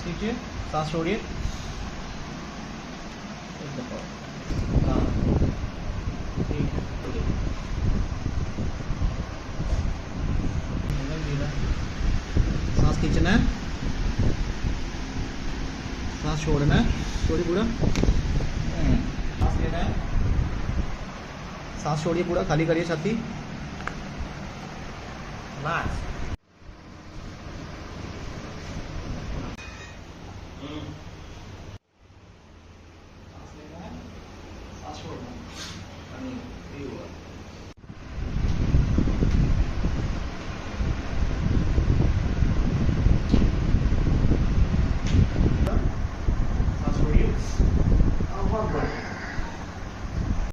कीजिए, सांस छोड़िए। एक दफा। हाँ, ठीक है, छोड़िए। धीरे सांस खींचना है, सांस छोड़ना है, छोड़िए पूरा। सांस लेना है, सांस छोड़िए पूरा, खाली करिए छाती। लास्ट।